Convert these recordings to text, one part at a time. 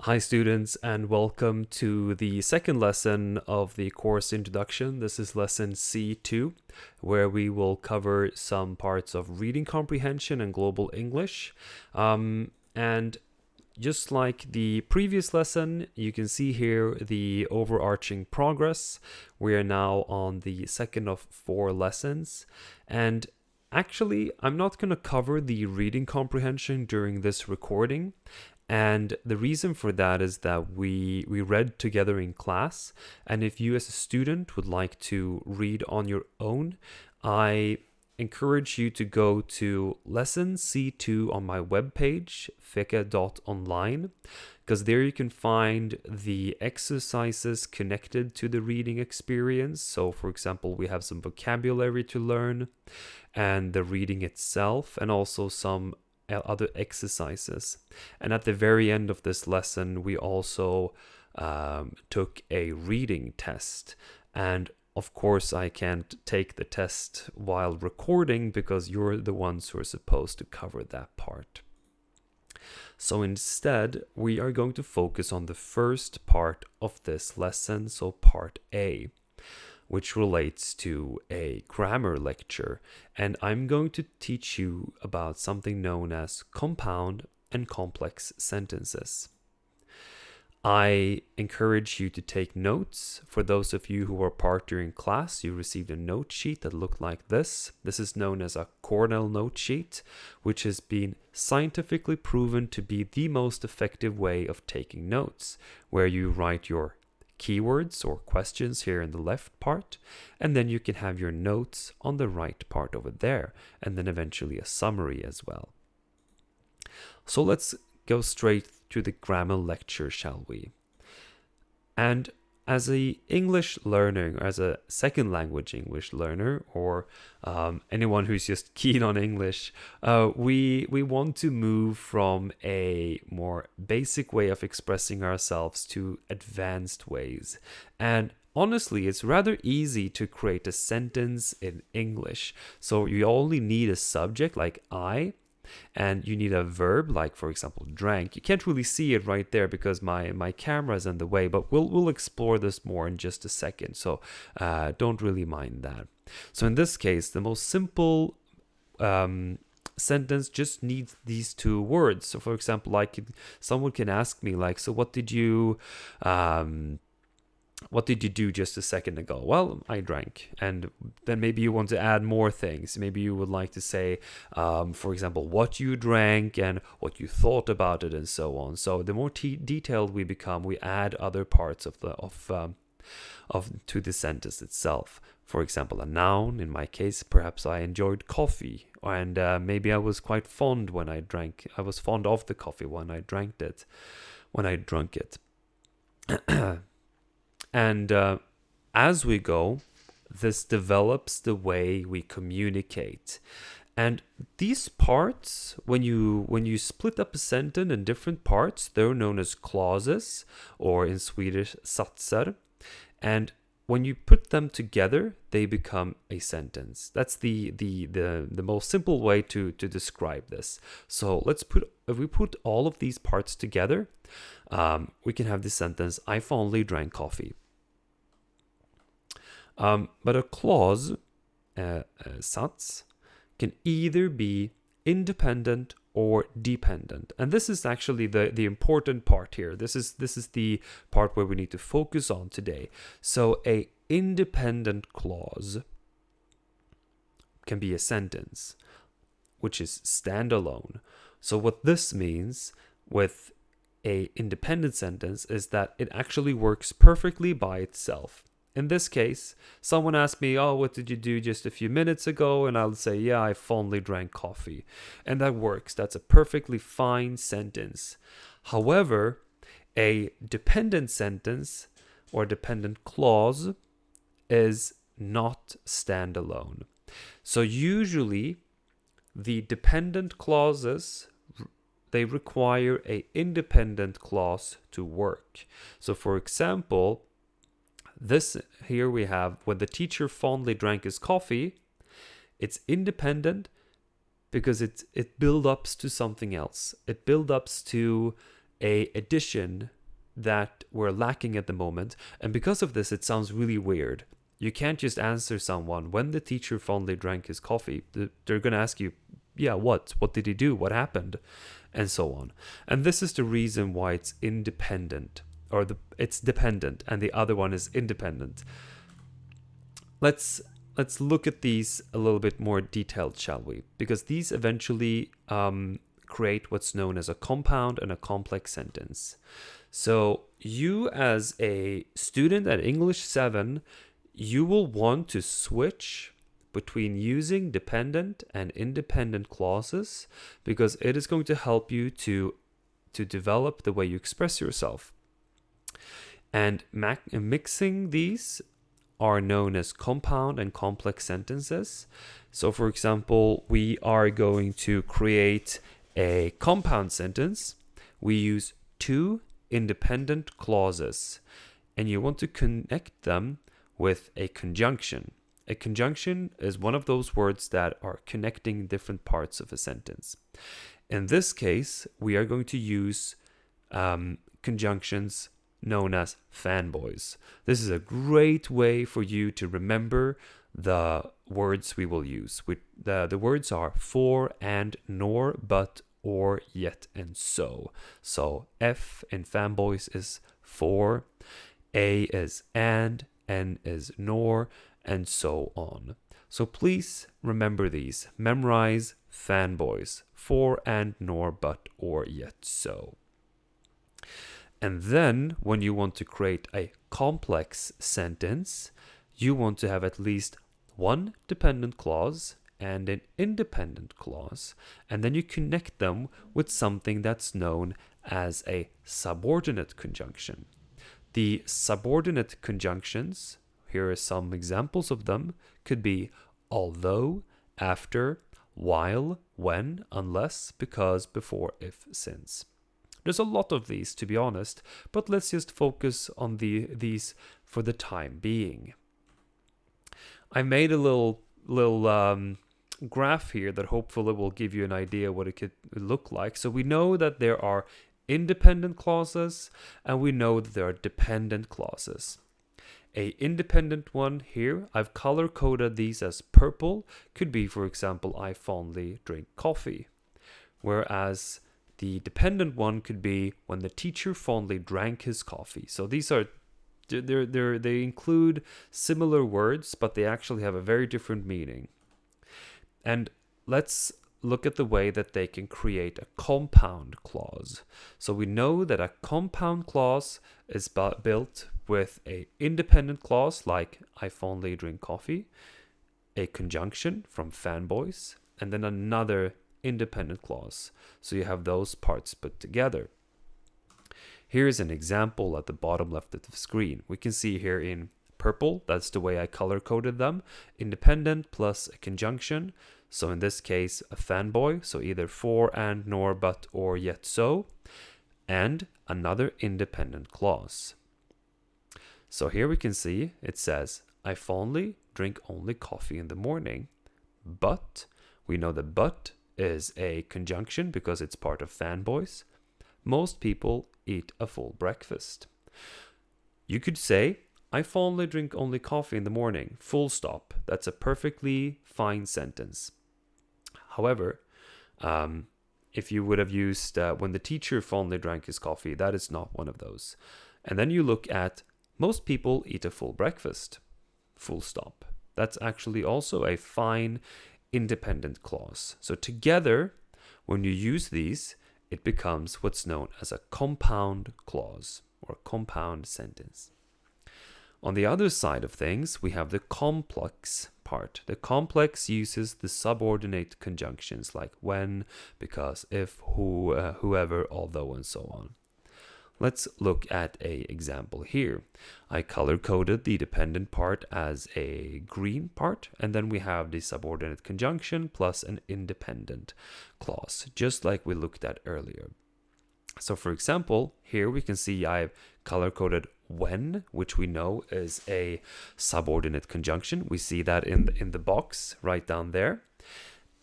Hi students, and welcome to the second lesson of the course introduction. This is lesson C-2, where we will cover some parts of reading comprehension and global English. And just like the previous lesson, you can see here the overarching progress. We are now on the second of 4 lessons, and actually, I'm not going to cover the reading comprehension during this recording. And the reason for that is that we read together in class. And if you as a student would like to read on your own, I encourage you to go to lesson C2 on my webpage, fika.online, because there you can find the exercises connected to the reading experience. So for example, we have some vocabulary to learn and the reading itself, and also some other exercises. And at the very end of this lesson, we also took a reading test. And of course, I can't take the test while recording because you're the ones who are supposed to cover that part. So instead, we are going to focus on the first part of this lesson, so part A, which relates to a grammar lecture, and I'm going to teach you about something known as compound and complex sentences. I encourage you to take notes. For those of you who were part during class, you received a note sheet that looked like this. This is known as a Cornell note sheet, which has been scientifically proven to be the most effective way of taking notes, where you write your keywords or questions here in the left part, and then you can have your notes on the right part over there, and then eventually a summary as well. So let's go straight to the grammar lecture, shall we? And as a English learner, as a second language English learner, or anyone who's just keen on English, we want to move from a more basic way of expressing ourselves to advanced ways. And honestly, it's rather easy to create a sentence in English. So you only need a subject like I, and you need a verb like, for example, drank. You can't really see it right there because my camera is in the way, but we'll explore this more in just a second, so don't really mind that. So in this case, the most simple sentence just needs these two words. So for example, like someone can ask me like, so what did you do just a second ago? Well, I drank. And then maybe you want to add more things. Maybe you would like to say, for example, what you drank and what you thought about it and so on. So the more detailed we become, we add other parts to the sentence itself. For example, a noun. In my case, perhaps I enjoyed coffee, and maybe I was quite fond when I drank. I was fond of the coffee when I drank it. And as we go, this develops the way we communicate. And these parts, when you split up a sentence in different parts, they're known as clauses, or in Swedish, satser. And when you put them together, they become a sentence. That's the most simple way to describe this. So if we put all of these parts together, we can have this sentence, I fondly drank coffee. But a clause, sats, can either be independent or dependent. And this is actually the important part here. This is the part where we need to focus on today. So a independent clause can be a sentence, which is standalone. So what this means with a independent sentence is that it actually works perfectly by itself. In this case, someone asked me, oh, what did you do just a few minutes ago? And I'll say, yeah, I fondly drank coffee. And that works. That's a perfectly fine sentence. However, a dependent sentence or dependent clause is not standalone. So usually, the dependent clauses, they require an independent clause to work. So for example, this here we have, when the teacher fondly drank his coffee, it's independent because it builds up to something else. It builds up to a addition that we're lacking at the moment. And because of this, it sounds really weird. You can't just answer someone, when the teacher fondly drank his coffee. They're going to ask you, yeah, what? What did he do? What happened? And so on. And this is the reason why it's independent, or it's dependent, and the other one is independent. Let's look at these a little bit more detailed, shall we? Because these eventually create what's known as a compound and a complex sentence. So you, as a student at English 7, you will want to switch between using dependent and independent clauses, because it is going to help you to develop the way you express yourself. And mixing these are known as compound and complex sentences. So for example, we are going to create a compound sentence. We use two independent clauses, and you want to connect them with a conjunction. A conjunction is one of those words that are connecting different parts of a sentence. In this case, we are going to use conjunctions known as fanboys. This is a great way for you to remember the words we will use. The words are for, and, nor, but, or, yet, and so. So F in fanboys is for, A is and, N is nor, and so on. So please remember these. Memorize fanboys: for, and, nor, but, or, yet, so. And then when you want to create a complex sentence, you want to have at least one dependent clause and an independent clause, and then you connect them with something that's known as a subordinate conjunction. The subordinate conjunctions, here are some examples of them, could be although, after, while, when, unless, because, before, if, since. There's a lot of these, to be honest, but let's just focus on these for the time being. I made a little graph here that hopefully will give you an idea what it could look like. So we know that there are independent clauses, and we know that there are dependent clauses. A independent one here, I've color-coded these as purple, could be, for example, I fondly drink coffee. Whereas the dependent one could be when the teacher fondly drank his coffee. So these are, they include similar words, but they actually have a very different meaning. And let's look at the way that they can create a compound clause. So we know that a compound clause is built with an independent clause like I fondly drink coffee, a conjunction from fanboys, and then another independent clause. So you have those parts put together. Here's an example at the bottom left of the screen. We can see here in purple, that's the way I color coded them, independent plus a conjunction. So in this case, a fanboy, so either for, and, nor, but, or, yet, so, and another independent clause. So here we can see it says, I fondly drink only coffee in the morning, but we know that but is a conjunction because it's part of fanboys. Most people eat a full breakfast. You could say, I fondly drink only coffee in the morning, full stop. That's a perfectly fine sentence. However, if you would have used when the teacher fondly drank his coffee, that is not one of those. And then you look at most people eat a full breakfast, full stop. That's actually also a fine independent clause. So together, when you use these, it becomes what's known as a compound clause or compound sentence. On the other side of things, we have the complex part. The complex uses the subordinate conjunctions like when, because, if, who, whoever, although, and so on. Let's look at an example here. I color-coded the dependent part as a green part, and then we have the subordinate conjunction plus an independent clause, just like we looked at earlier. So for example, here we can see I've color-coded when, which we know is a subordinate conjunction. We see that in the box right down there.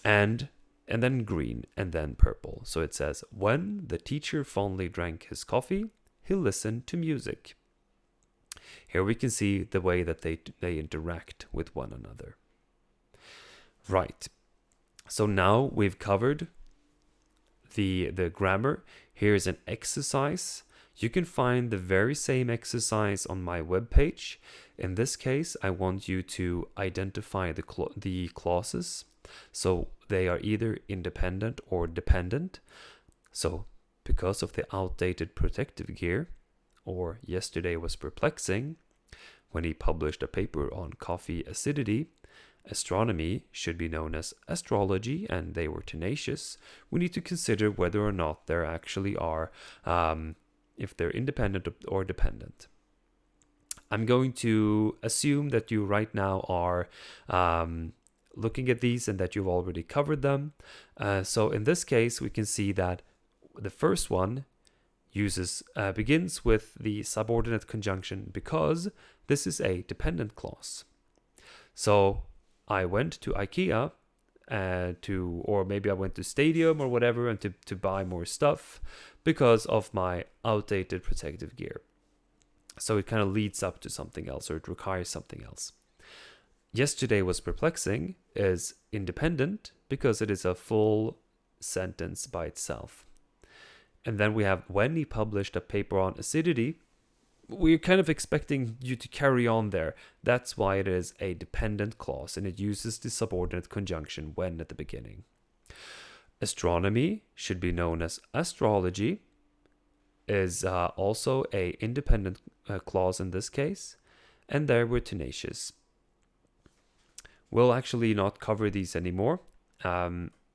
And and then green, and then purple. So it says, when the teacher fondly drank his coffee, he listened to music. Here we can see the way that they interact with one another. Right. So now we've covered the grammar. Here's an exercise. You can find the very same exercise on my webpage. In this case, I want you to identify the clauses. So they are either independent or dependent. So because of the outdated protective gear, or yesterday was perplexing, when he published a paper on coffee acidity, astronomy should be known as astrology, and they were tenacious. We need to consider whether or not there actually are, if they're independent or dependent. I'm going to assume that you right now are looking at these and that you've already covered them. So in this case, we can see that the first one begins with the subordinate conjunction because this is a dependent clause. So I went to IKEA or maybe I went to Stadium or whatever, and to buy more stuff because of my outdated protective gear. So it kind of leads up to something else, or it requires something else. Yesterday was perplexing is independent because it is a full sentence by itself. And then we have when he published a paper on acidity. We're kind of expecting you to carry on there. That's why it is a dependent clause, and it uses the subordinate conjunction when at the beginning. Astronomy should be known as astrology is also a independent clause in this case, and there we're tenacious. We'll actually not cover these anymore.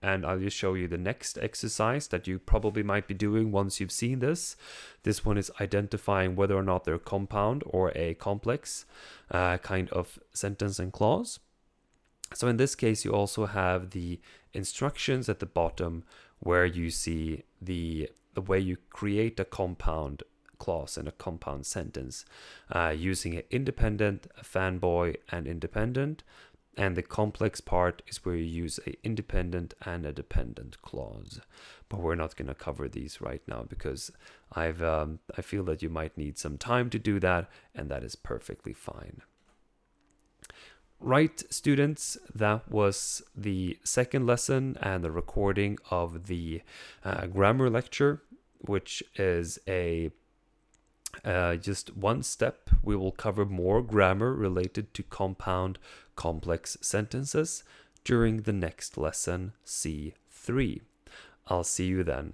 And I'll just show you the next exercise that you probably might be doing once you've seen this. This one is identifying whether or not they're compound or a complex kind of sentence and clause. So in this case, you also have the instructions at the bottom where you see the way you create a compound clause and a compound sentence using an independent, a fanboy, and independent. And the complex part is where you use an independent and a dependent clause. But we're not going to cover these right now because I feel that you might need some time to do that, and that is perfectly fine. Right, students, that was the second lesson and the recording of the grammar lecture, which is just one step. We will cover more grammar related to compound complex sentences during the next lesson, C3. I'll see you then.